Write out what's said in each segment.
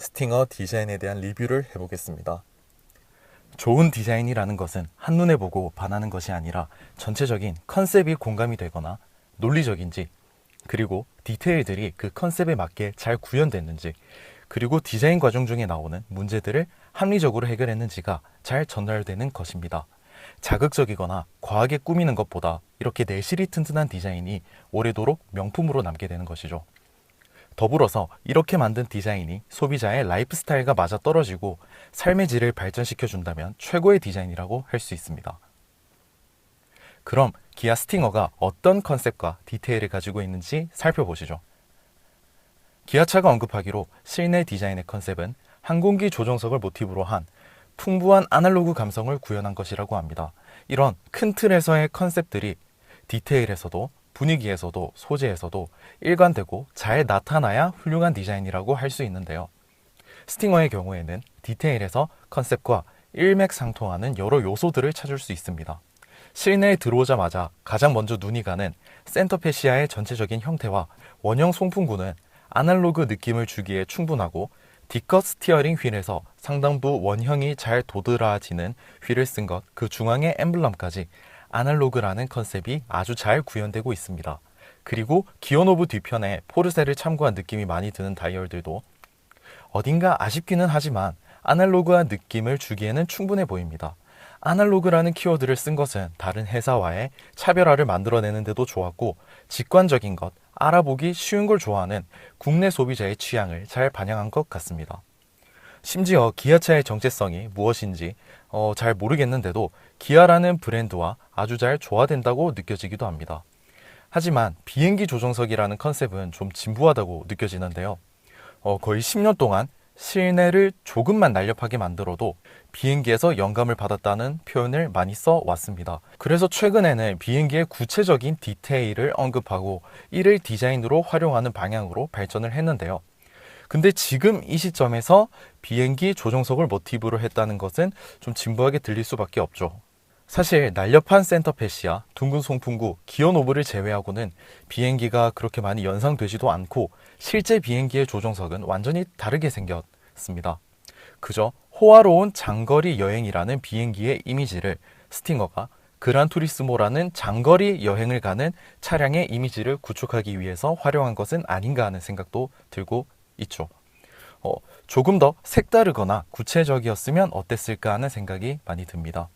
스팅어 디자인에 대한 리뷰를 해보겠습니다. 좋은 디자인이라는 것은 한눈에 보고 반하는 것이 아니라 전체적인 컨셉이 공감이 되거나 논리적인지, 그리고 디테일들이 그 컨셉에 맞게 잘 구현됐는지, 그리고 디자인 과정 중에 나오는 문제들을 합리적으로 해결했는지가 잘 전달되는 것입니다. 자극적이거나 과하게 꾸미는 것보다 이렇게 내실이 튼튼한 디자인이 오래도록 명품으로 남게 되는 것이죠. 더불어서 이렇게 만든 디자인이 소비자의 라이프 스타일과 맞아떨어지고 삶의 질을 발전시켜 준다면 최고의 디자인이라고 할 수 있습니다. 그럼 기아 스팅어가 어떤 컨셉과 디테일을 가지고 있는지 살펴보시죠. 기아차가 언급하기로 실내 디자인의 컨셉은 항공기 조종석을 모티브로 한 풍부한 아날로그 감성을 구현한 것이라고 합니다. 이런 큰 틀에서의 컨셉들이 디테일에서도 분위기에서도 소재에서도 일관되고 잘 나타나야 훌륭한 디자인이라고 할 수 있는데요. 스팅어의 경우에는 디테일에서 컨셉과 일맥상통하는 여러 요소들을 찾을 수 있습니다. 실내에 들어오자마자 가장 먼저 눈이 가는 센터 패시아의 전체적인 형태와 원형 송풍구는 아날로그 느낌을 주기에 충분하고, D컷 스티어링 휠에서 상단부 원형이 잘 도드라지는 휠을 쓴 것, 그 중앙의 엠블럼까지 아날로그라는 컨셉이 아주 잘 구현되고 있습니다. 그리고 기어노브 뒤편에 포르쉐를 참고한 느낌이 많이 드는 다이얼들도 어딘가 아쉽기는 하지만 아날로그한 느낌을 주기에는 충분해 보입니다. 아날로그라는 키워드를 쓴 것은 다른 회사와의 차별화를 만들어내는 데도 좋았고, 직관적인 것, 알아보기 쉬운 걸 좋아하는 국내 소비자의 취향을 잘 반영한 것 같습니다. 심지어 기아차의 정체성이 무엇인지 잘 모르겠는데도 기아라는 브랜드와 아주 잘 조화된다고 느껴지기도 합니다. 하지만 비행기 조종석이라는 컨셉은 좀 진부하다고 느껴지는데요. 거의 10년 동안 실내를 조금만 날렵하게 만들어도 비행기에서 영감을 받았다는 표현을 많이 써왔습니다. 그래서 최근에는 비행기의 구체적인 디테일을 언급하고 이를 디자인으로 활용하는 방향으로 발전을 했는데요. 근데 지금 이 시점에서 비행기 조종석을 모티브로 했다는 것은 좀 진부하게 들릴 수밖에 없죠. 사실 날렵한 센터 패시아, 둥근 송풍구, 기어노브를 제외하고는 비행기가 그렇게 많이 연상되지도 않고 실제 비행기의 조종석은 완전히 다르게 생겼습니다. 그저 호화로운 장거리 여행이라는 비행기의 이미지를 스팅어가 그란투리스모라는 장거리 여행을 가는 차량의 이미지를 구축하기 위해서 활용한 것은 아닌가 하는 생각도 들고 있죠. 조금 더 색다르거나 구체적이었으면 어땠을까 하는 생각이 많이 듭니다.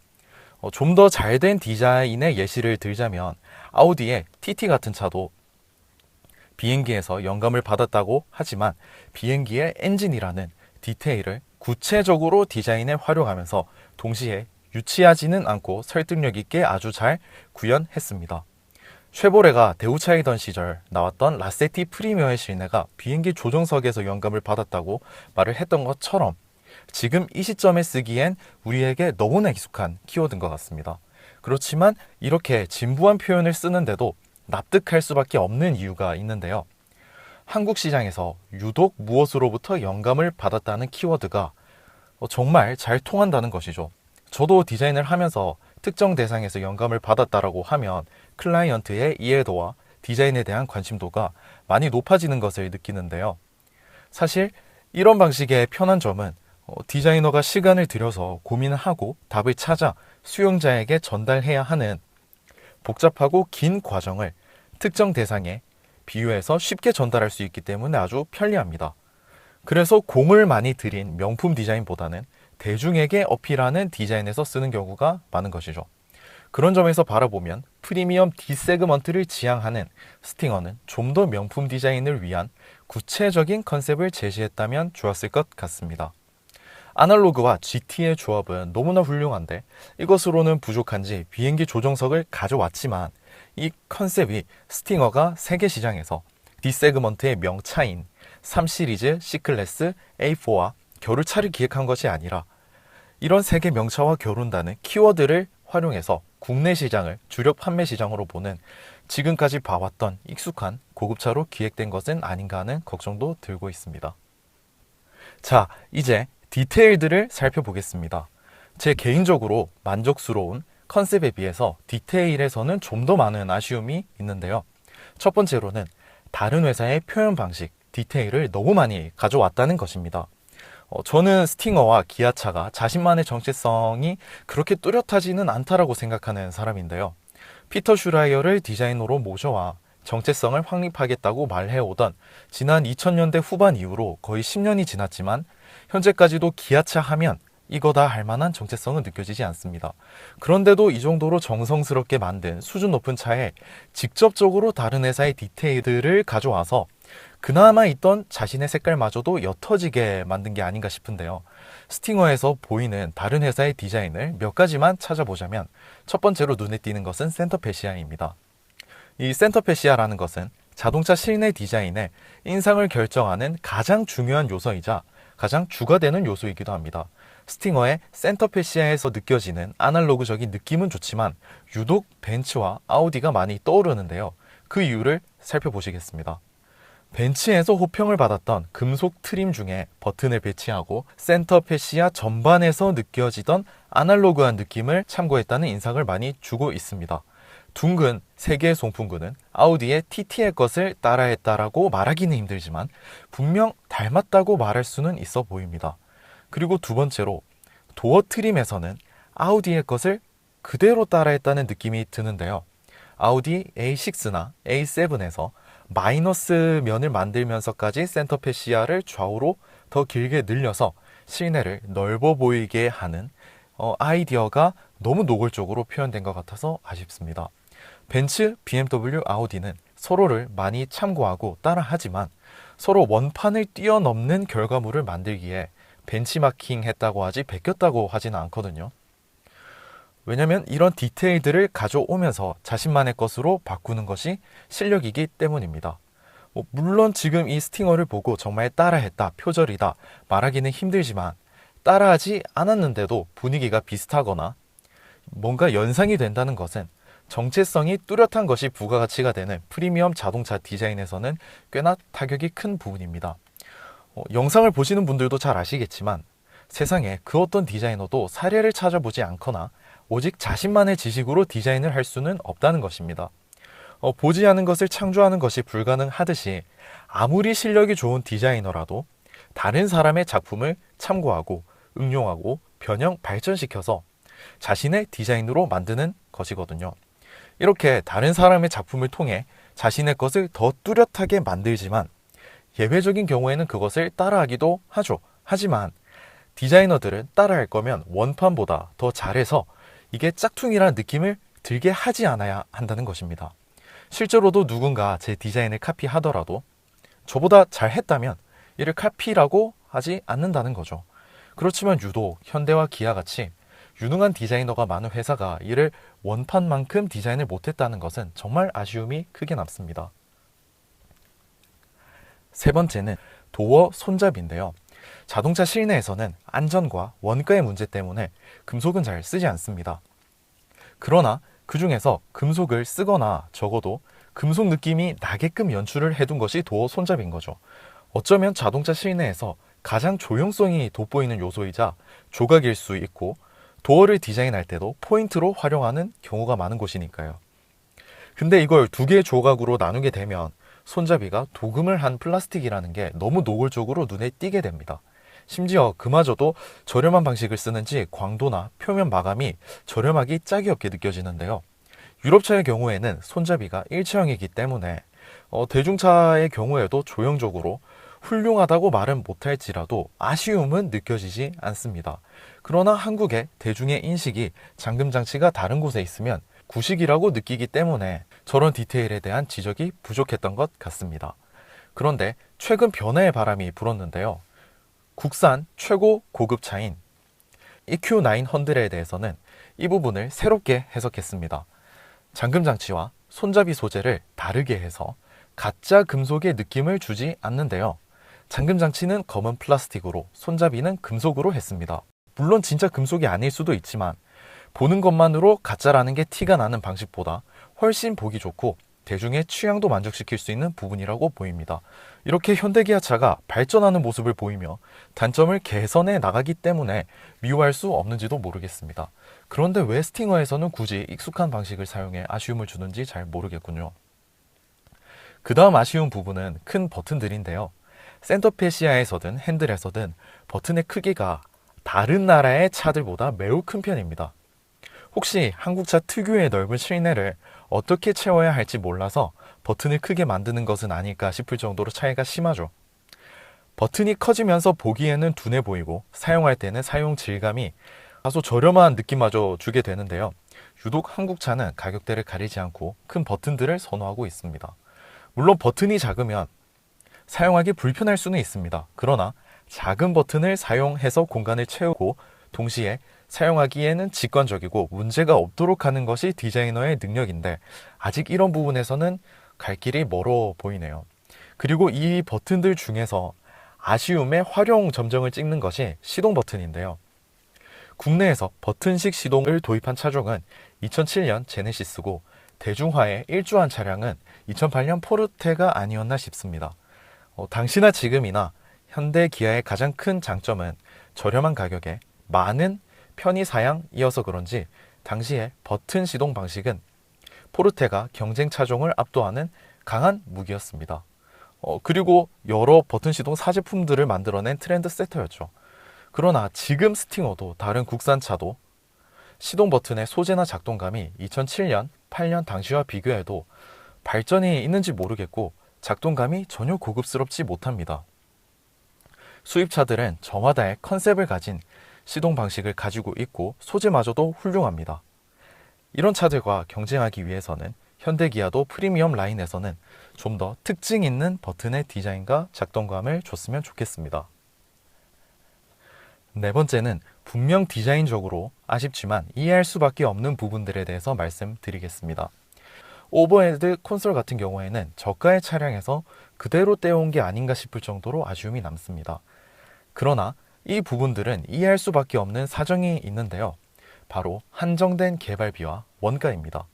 좀 더 잘된 디자인의 예시를 들자면 아우디의 TT 같은 차도 비행기에서 영감을 받았다고 하지만 비행기의 엔진이라는 디테일을 구체적으로 디자인에 활용하면서 동시에 유치하지는 않고 설득력 있게 아주 잘 구현했습니다. 쉐보레가 대우차이던 시절 나왔던 라세티 프리미어의 실내가 비행기 조종석에서 영감을 받았다고 말을 했던 것처럼 지금 이 시점에 쓰기엔 우리에게 너무나 익숙한 키워드인 것 같습니다. 그렇지만 이렇게 진부한 표현을 쓰는데도 납득할 수밖에 없는 이유가 있는데요. 한국 시장에서 유독 무엇으로부터 영감을 받았다는 키워드가 정말 잘 통한다는 것이죠. 저도 디자인을 하면서 특정 대상에서 영감을 받았다라고 하면 클라이언트의 이해도와 디자인에 대한 관심도가 많이 높아지는 것을 느끼는데요. 사실 이런 방식의 편한 점은 디자이너가 시간을 들여서 고민을 하고 답을 찾아 수용자에게 전달해야 하는 복잡하고 긴 과정을 특정 대상에 비유해서 쉽게 전달할 수 있기 때문에 아주 편리합니다. 그래서 공을 많이 들인 명품 디자인보다는 대중에게 어필하는 디자인에서 쓰는 경우가 많은 것이죠. 그런 점에서 바라보면 프리미엄 D 세그먼트를 지향하는 스팅어는 좀 더 명품 디자인을 위한 구체적인 컨셉을 제시했다면 좋았을 것 같습니다. 아날로그와 GT의 조합은 너무나 훌륭한데 이것으로는 부족한지 비행기 조종석을 가져왔지만 이 컨셉이 스팅어가 세계 시장에서 D 세그먼트의 명차인 3시리즈, C클래스, A4와 겨울차를 기획한 것이 아니라 이런 세계 명차와 겨룬다는 키워드를 활용해서 국내 시장을 주력 판매 시장으로 보는 지금까지 봐왔던 익숙한 고급차로 기획된 것은 아닌가 하는 걱정도 들고 있습니다. 자, 이제 디테일들을 살펴보겠습니다. 제 개인적으로 만족스러운 컨셉에 비해서 디테일에서는 좀 더 많은 아쉬움이 있는데요. 첫 번째로는 다른 회사의 표현 방식, 디테일을 너무 많이 가져왔다는 것입니다. 저는 스팅어와 기아차가 자신만의 정체성이 그렇게 뚜렷하지는 않다라고 생각하는 사람인데요. 피터 슈라이어를 디자이너로 모셔와 정체성을 확립하겠다고 말해오던 지난 2000년대 후반 이후로 거의 10년이 지났지만 현재까지도 기아차 하면 이거다 할 만한 정체성은 느껴지지 않습니다. 그런데도 이 정도로 정성스럽게 만든 수준 높은 차에 직접적으로 다른 회사의 디테일들을 가져와서 그나마 있던 자신의 색깔마저도 옅어지게 만든 게 아닌가 싶은데요. 스팅어에서 보이는 다른 회사의 디자인을 몇 가지만 찾아보자면 첫 번째로 눈에 띄는 것은 센터페시아입니다. 이 센터페시아라는 것은 자동차 실내 디자인의 인상을 결정하는 가장 중요한 요소이자 가장 주가 되는 요소이기도 합니다. 스팅어의 센터페시아에서 느껴지는 아날로그적인 느낌은 좋지만 유독 벤츠와 아우디가 많이 떠오르는데요. 그 이유를 살펴보시겠습니다. 벤츠에서 호평을 받았던 금속 트림 중에 버튼을 배치하고 센터페시아 전반에서 느껴지던 아날로그한 느낌을 참고했다는 인상을 많이 주고 있습니다. 둥근 3개의 송풍구는 아우디의 TT의 것을 따라했다라고 말하기는 힘들지만 분명 닮았다고 말할 수는 있어 보입니다. 그리고 두 번째로 도어 트림에서는 아우디의 것을 그대로 따라했다는 느낌이 드는데요. 아우디 A6나 A7에서 마이너스 면을 만들면서까지 센터페시아를 좌우로 더 길게 늘려서 실내를 넓어 보이게 하는 아이디어가 너무 노골적으로 표현된 것 같아서 아쉽습니다. 벤츠, BMW, 아우디는 서로를 많이 참고하고 따라하지만 서로 원판을 뛰어넘는 결과물을 만들기에 벤치마킹 했다고 하지 베꼈다고 하지는 않거든요. 왜냐면 이런 디테일들을 가져오면서 자신만의 것으로 바꾸는 것이 실력이기 때문입니다. 물론 지금 이 스팅어를 보고 정말 따라했다, 표절이다 말하기는 힘들지만 따라하지 않았는데도 분위기가 비슷하거나 뭔가 연상이 된다는 것은 정체성이 뚜렷한 것이 부가가치가 되는 프리미엄 자동차 디자인에서는 꽤나 타격이 큰 부분입니다. 영상을 보시는 분들도 잘 아시겠지만 세상에 그 어떤 디자이너도 사례를 찾아보지 않거나 오직 자신만의 지식으로 디자인을 할 수는 없다는 것입니다. 보지 않은 것을 창조하는 것이 불가능하듯이 아무리 실력이 좋은 디자이너라도 다른 사람의 작품을 참고하고 응용하고 변형 발전시켜서 자신의 디자인으로 만드는 것이거든요. 이렇게 다른 사람의 작품을 통해 자신의 것을 더 뚜렷하게 만들지만 예외적인 경우에는 그것을 따라하기도 하죠. 하지만 디자이너들은 따라할 거면 원판보다 더 잘해서 이게 짝퉁이라는 느낌을 들게 하지 않아야 한다는 것입니다. 실제로도 누군가 제 디자인을 카피하더라도 저보다 잘했다면 이를 카피라고 하지 않는다는 거죠. 그렇지만 유독 현대와 기아같이 유능한 디자이너가 많은 회사가 이를 원판만큼 디자인을 못했다는 것은 정말 아쉬움이 크게 남습니다. 세 번째는 도어 손잡이인데요. 자동차 실내에서는 안전과 원가의 문제 때문에 금속은 잘 쓰지 않습니다. 그러나 그 중에서 금속을 쓰거나 적어도 금속 느낌이 나게끔 연출을 해둔 것이 도어 손잡이인 거죠. 어쩌면 자동차 실내에서 가장 조형성이 돋보이는 요소이자 조각일 수 있고 도어를 디자인할 때도 포인트로 활용하는 경우가 많은 곳이니까요. 근데 이걸 두 개의 조각으로 나누게 되면 손잡이가 도금을 한 플라스틱이라는 게 너무 노골적으로 눈에 띄게 됩니다. 심지어 그마저도 저렴한 방식을 쓰는지 광도나 표면 마감이 저렴하기 짝이 없게 느껴지는데요. 유럽차의 경우에는 손잡이가 일체형이기 때문에 대중차의 경우에도 조형적으로 훌륭하다고 말은 못할지라도 아쉬움은 느껴지지 않습니다. 그러나 한국의 대중의 인식이 잠금장치가 다른 곳에 있으면 구식이라고 느끼기 때문에 저런 디테일에 대한 지적이 부족했던 것 같습니다. 그런데 최근 변화의 바람이 불었는데요. 국산 최고 고급차인 EQ900에 대해서는 이 부분을 새롭게 해석했습니다. 잠금장치와 손잡이 소재를 다르게 해서 가짜 금속의 느낌을 주지 않는데요. 잠금장치는 검은 플라스틱으로, 손잡이는 금속으로 했습니다. 물론 진짜 금속이 아닐 수도 있지만 보는 것만으로 가짜라는 게 티가 나는 방식보다 훨씬 보기 좋고 대중의 취향도 만족시킬 수 있는 부분이라고 보입니다. 이렇게 현대기아차가 발전하는 모습을 보이며 단점을 개선해 나가기 때문에 미워할 수 없는지도 모르겠습니다. 그런데 왜 스팅어에서는 굳이 익숙한 방식을 사용해 아쉬움을 주는지 잘 모르겠군요. 그 다음 아쉬운 부분은 큰 버튼들인데요. 센터페시아에서든 핸들에서든 버튼의 크기가 다른 나라의 차들보다 매우 큰 편입니다. 혹시 한국차 특유의 넓은 실내를 어떻게 채워야 할지 몰라서 버튼을 크게 만드는 것은 아닐까 싶을 정도로 차이가 심하죠. 버튼이 커지면서 보기에는 둔해 보이고 사용할 때는 사용 질감이 다소 저렴한 느낌마저 주게 되는데요. 유독 한국차는 가격대를 가리지 않고 큰 버튼들을 선호하고 있습니다. 물론 버튼이 작으면 사용하기 불편할 수는 있습니다. 그러나 작은 버튼을 사용해서 공간을 채우고 동시에 사용하기에는 직관적이고 문제가 없도록 하는 것이 디자이너의 능력인데 아직 이런 부분에서는 갈 길이 멀어 보이네요. 그리고 이 버튼들 중에서 아쉬움의 활용 점정을 찍는 것이 시동 버튼인데요. 국내에서 버튼식 시동을 도입한 차종은 2007년 제네시스고 대중화에 일조한 차량은 2008년 포르테가 아니었나 싶습니다. 당시나 지금이나 현대 기아의 가장 큰 장점은 저렴한 가격에 많은 편의 사양이어서 그런지 당시에 버튼 시동 방식은 포르테가 경쟁 차종을 압도하는 강한 무기였습니다. 그리고 여러 버튼 시동 사제품들을 만들어낸 트렌드 세터였죠. 그러나 지금 스팅어도 다른 국산차도 시동 버튼의 소재나 작동감이 2007년, 8년 당시와 비교해도 발전이 있는지 모르겠고 작동감이 전혀 고급스럽지 못합니다. 수입차들은 저마다의 컨셉을 가진 시동 방식을 가지고 있고 소재마저도 훌륭합니다. 이런 차들과 경쟁하기 위해서는 현대기아도 프리미엄 라인에서는 좀 더 특징 있는 버튼의 디자인과 작동감을 줬으면 좋겠습니다. 네 번째는 분명 디자인적으로 아쉽지만 이해할 수밖에 없는 부분들에 대해서 말씀드리겠습니다. 오버헤드 콘솔 같은 경우에는 저가의 차량에서 그대로 떼어온 게 아닌가 싶을 정도로 아쉬움이 남습니다. 그러나 이 부분들은 이해할 수밖에 없는 사정이 있는데요. 바로 한정된 개발비와 원가입니다.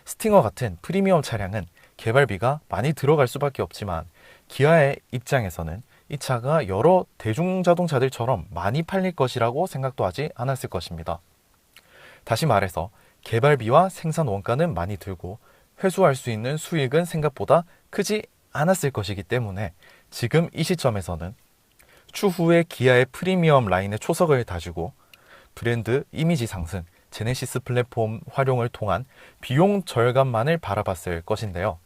스팅어 같은 프리미엄 차량은 개발비가 많이 들어갈 수밖에 없지만 기아의 입장에서는 이 차가 여러 대중자동차들처럼 많이 팔릴 것이라고 생각도 하지 않았을 것입니다. 다시 말해서 개발비와 생산 원가는 많이 들고 회수할 수 있는 수익은 생각보다 크지 않았을 것이기 때문에 지금 이 시점에서는 추후에 기아의 프리미엄 라인의 초석을 다지고 브랜드 이미지 상승, 제네시스 플랫폼 활용을 통한 비용 절감만을 바라봤을 것인데요.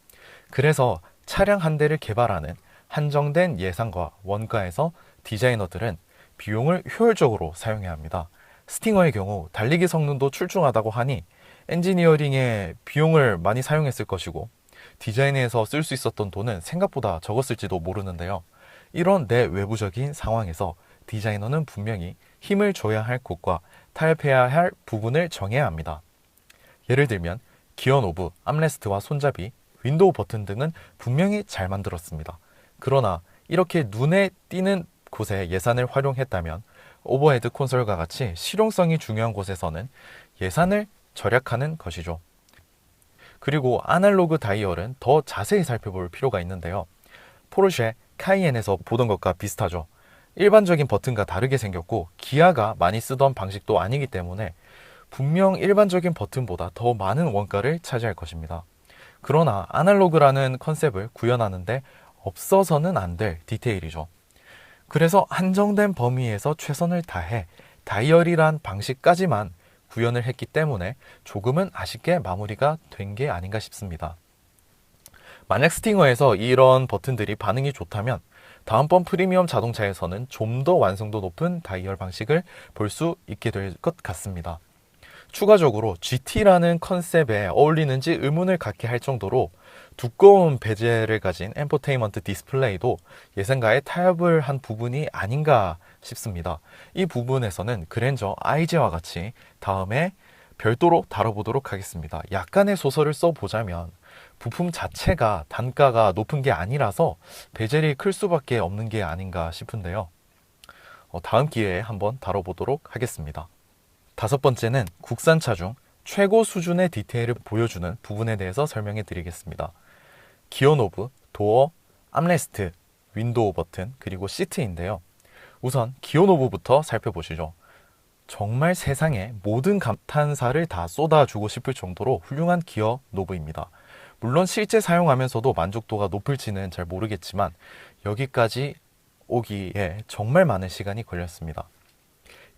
그래서 차량 한 대를 개발하는 한정된 예산과 원가에서 디자이너들은 비용을 효율적으로 사용해야 합니다. 스팅어의 경우 달리기 성능도 출중하다고 하니 엔지니어링에 비용을 많이 사용했을 것이고 디자인에서 쓸 수 있었던 돈은 생각보다 적었을지도 모르는데요. 이런 내외부적인 상황에서 디자이너는 분명히 힘을 줘야 할 곳과 타협해야 할 부분을 정해야 합니다. 예를 들면 기어 노브, 암레스트와 손잡이, 윈도우 버튼 등은 분명히 잘 만들었습니다. 그러나 이렇게 눈에 띄는 곳에 예산을 활용했다면 오버헤드 콘솔과 같이 실용성이 중요한 곳에서는 예산을 절약하는 것이죠. 그리고 아날로그 다이얼은 더 자세히 살펴볼 필요가 있는데요. 포르쉐 카이엔에서 보던 것과 비슷하죠. 일반적인 버튼과 다르게 생겼고 기아가 많이 쓰던 방식도 아니기 때문에 분명 일반적인 버튼보다 더 많은 원가를 차지할 것입니다. 그러나 아날로그라는 컨셉을 구현하는데 없어서는 안 될 디테일이죠. 그래서 한정된 범위에서 최선을 다해 다이얼이란 방식까지만 구현을 했기 때문에 조금은 아쉽게 마무리가 된 게 아닌가 싶습니다. 만약 스팅어에서 이런 버튼들이 반응이 좋다면 다음번 프리미엄 자동차에서는 좀 더 완성도 높은 다이얼 방식을 볼 수 있게 될 것 같습니다. 추가적으로 GT라는 컨셉에 어울리는지 의문을 갖게 할 정도로 두꺼운 베젤을 가진 엔터테인먼트 디스플레이도 예상과의 타협을 한 부분이 아닌가 싶습니다. 이 부분에서는 그랜저 IG와 같이 다음에 별도로 다뤄보도록 하겠습니다. 약간의 소설을 써보자면 부품 자체가 단가가 높은 게 아니라서 베젤이 클 수밖에 없는 게 아닌가 싶은데요. 다음 기회에 한번 다뤄보도록 하겠습니다. 다섯 번째는 국산차 중 최고 수준의 디테일을 보여주는 부분에 대해서 설명해 드리겠습니다. 기어 노브, 도어, 암레스트, 윈도우 버튼, 그리고 시트인데요. 우선 기어 노브부터 살펴보시죠. 정말 세상에 모든 감탄사를 다 쏟아주고 싶을 정도로 훌륭한 기어 노브입니다. 물론 실제 사용하면서도 만족도가 높을지는 잘 모르겠지만 여기까지 오기에 정말 많은 시간이 걸렸습니다.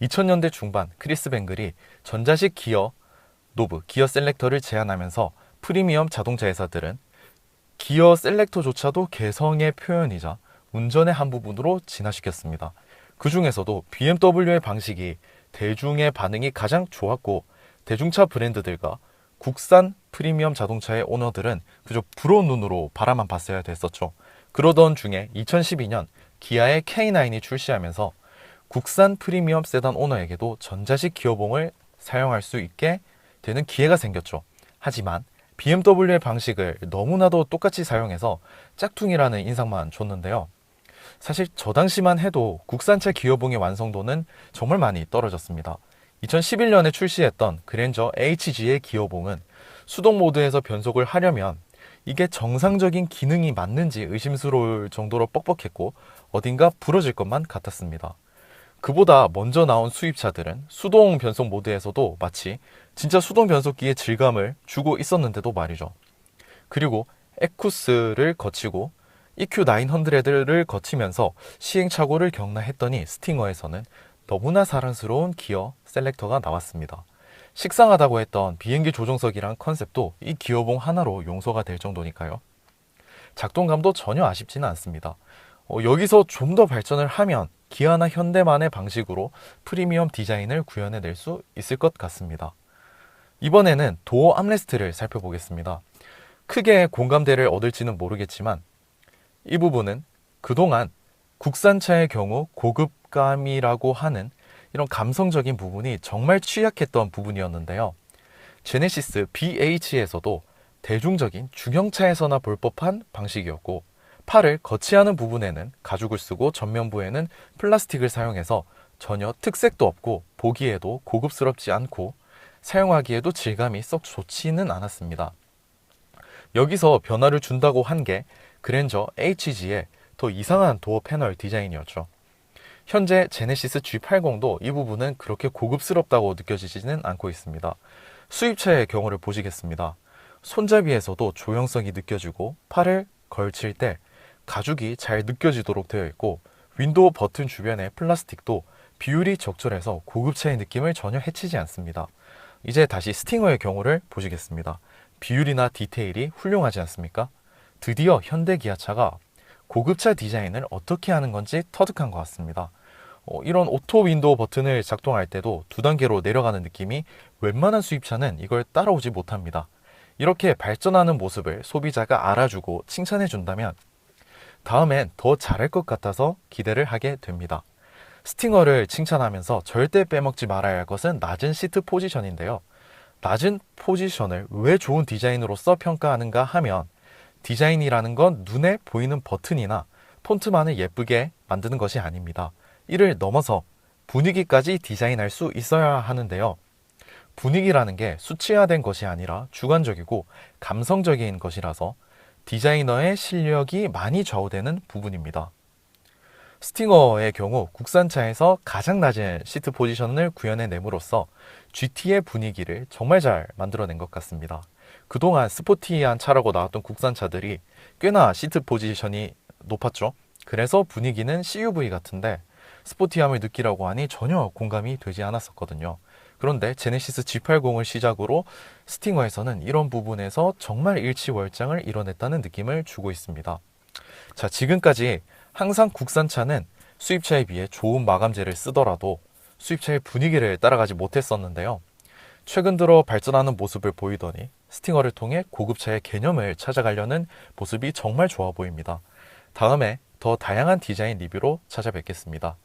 2000년대 중반 크리스 뱅글이 전자식 기어 노브, 기어 셀렉터를 제안하면서 프리미엄 자동차 회사들은 기어 셀렉터조차도 개성의 표현이자 운전의 한 부분으로 진화시켰습니다. 그 중에서도 BMW의 방식이 대중의 반응이 가장 좋았고, 대중차 브랜드들과 국산 프리미엄 자동차의 오너들은 그저 부러운 눈으로 바라만 봤어야 됐었죠. 그러던 중에 2012년 기아의 K9이 출시하면서 국산 프리미엄 세단 오너에게도 전자식 기어봉을 사용할 수 있게 되는 기회가 생겼죠. 하지만 BMW의 방식을 너무나도 똑같이 사용해서 짝퉁이라는 인상만 줬는데요. 사실 저 당시만 해도 국산차 기어봉의 완성도는 정말 많이 떨어졌습니다. 2011년에 출시했던 그랜저 HG의 기어봉은 수동 모드에서 변속을 하려면 이게 정상적인 기능이 맞는지 의심스러울 정도로 뻑뻑했고 어딘가 부러질 것만 같았습니다. 그보다 먼저 나온 수입차들은 수동 변속 모드에서도 마치 진짜 수동 변속기의 질감을 주고 있었는데도 말이죠. 그리고 에쿠스를 거치고 EQ900를 거치면서 시행착오를 겪나 했더니 스팅어에서는 너무나 사랑스러운 기어 셀렉터가 나왔습니다. 식상하다고 했던 비행기 조종석이란 컨셉도 이 기어봉 하나로 용서가 될 정도니까요. 작동감도 전혀 아쉽지는 않습니다. 여기서 좀 더 발전을 하면 기아나 현대만의 방식으로 프리미엄 디자인을 구현해낼 수 있을 것 같습니다. 이번에는 도어 암레스트를 살펴보겠습니다. 크게 공감대를 얻을지는 모르겠지만 이 부분은 그동안 국산차의 경우 고급감이라고 하는 이런 감성적인 부분이 정말 취약했던 부분이었는데요. 제네시스 BH에서도 대중적인 중형차에서나 볼 법한 방식이었고, 팔을 거치하는 부분에는 가죽을 쓰고 전면부에는 플라스틱을 사용해서 전혀 특색도 없고 보기에도 고급스럽지 않고 사용하기에도 질감이 썩 좋지는 않았습니다. 여기서 변화를 준다고 한 게 그랜저 HG의 더 이상한 도어 패널 디자인이었죠. 현재 제네시스 G80도 이 부분은 그렇게 고급스럽다고 느껴지지는 않고 있습니다. 수입차의 경우를 보시겠습니다. 손잡이에서도 조형성이 느껴지고 팔을 걸칠 때 가죽이 잘 느껴지도록 되어 있고, 윈도우 버튼 주변의 플라스틱도 비율이 적절해서 고급차의 느낌을 전혀 해치지 않습니다. 이제 다시 스팅어의 경우를 보시겠습니다. 비율이나 디테일이 훌륭하지 않습니까? 드디어 현대 기아차가 고급차 디자인을 어떻게 하는 건지 터득한 것 같습니다. 이런 오토 윈도우 버튼을 작동할 때도 두 단계로 내려가는 느낌이 웬만한 수입차는 이걸 따라오지 못합니다. 이렇게 발전하는 모습을 소비자가 알아주고 칭찬해 준다면 다음엔 더 잘할 것 같아서 기대를 하게 됩니다. 스팅어를 칭찬하면서 절대 빼먹지 말아야 할 것은 낮은 시트 포지션인데요. 낮은 포지션을 왜 좋은 디자인으로서 평가하는가 하면, 디자인이라는 건 눈에 보이는 버튼이나 폰트만을 예쁘게 만드는 것이 아닙니다. 이를 넘어서 분위기까지 디자인할 수 있어야 하는데요. 분위기라는 게 수치화된 것이 아니라 주관적이고 감성적인 것이라서 디자이너의 실력이 많이 좌우되는 부분입니다. 스팅어의 경우 국산차에서 가장 낮은 시트 포지션을 구현해냄으로써 GT의 분위기를 정말 잘 만들어낸 것 같습니다. 그동안 스포티한 차라고 나왔던 국산차들이 꽤나 시트 포지션이 높았죠. 그래서 분위기는 CUV 같은데 스포티함을 느끼라고 하니 전혀 공감이 되지 않았었거든요. 그런데 제네시스 G80을 시작으로 스팅어에서는 이런 부분에서 정말 일치월장을 이뤄냈다는 느낌을 주고 있습니다. 자, 지금까지 항상 국산차는 수입차에 비해 좋은 마감재를 쓰더라도 수입차의 분위기를 따라가지 못했었는데요. 최근 들어 발전하는 모습을 보이더니 스팅어를 통해 고급차의 개념을 찾아가려는 모습이 정말 좋아 보입니다. 다음에 더 다양한 디자인 리뷰로 찾아뵙겠습니다.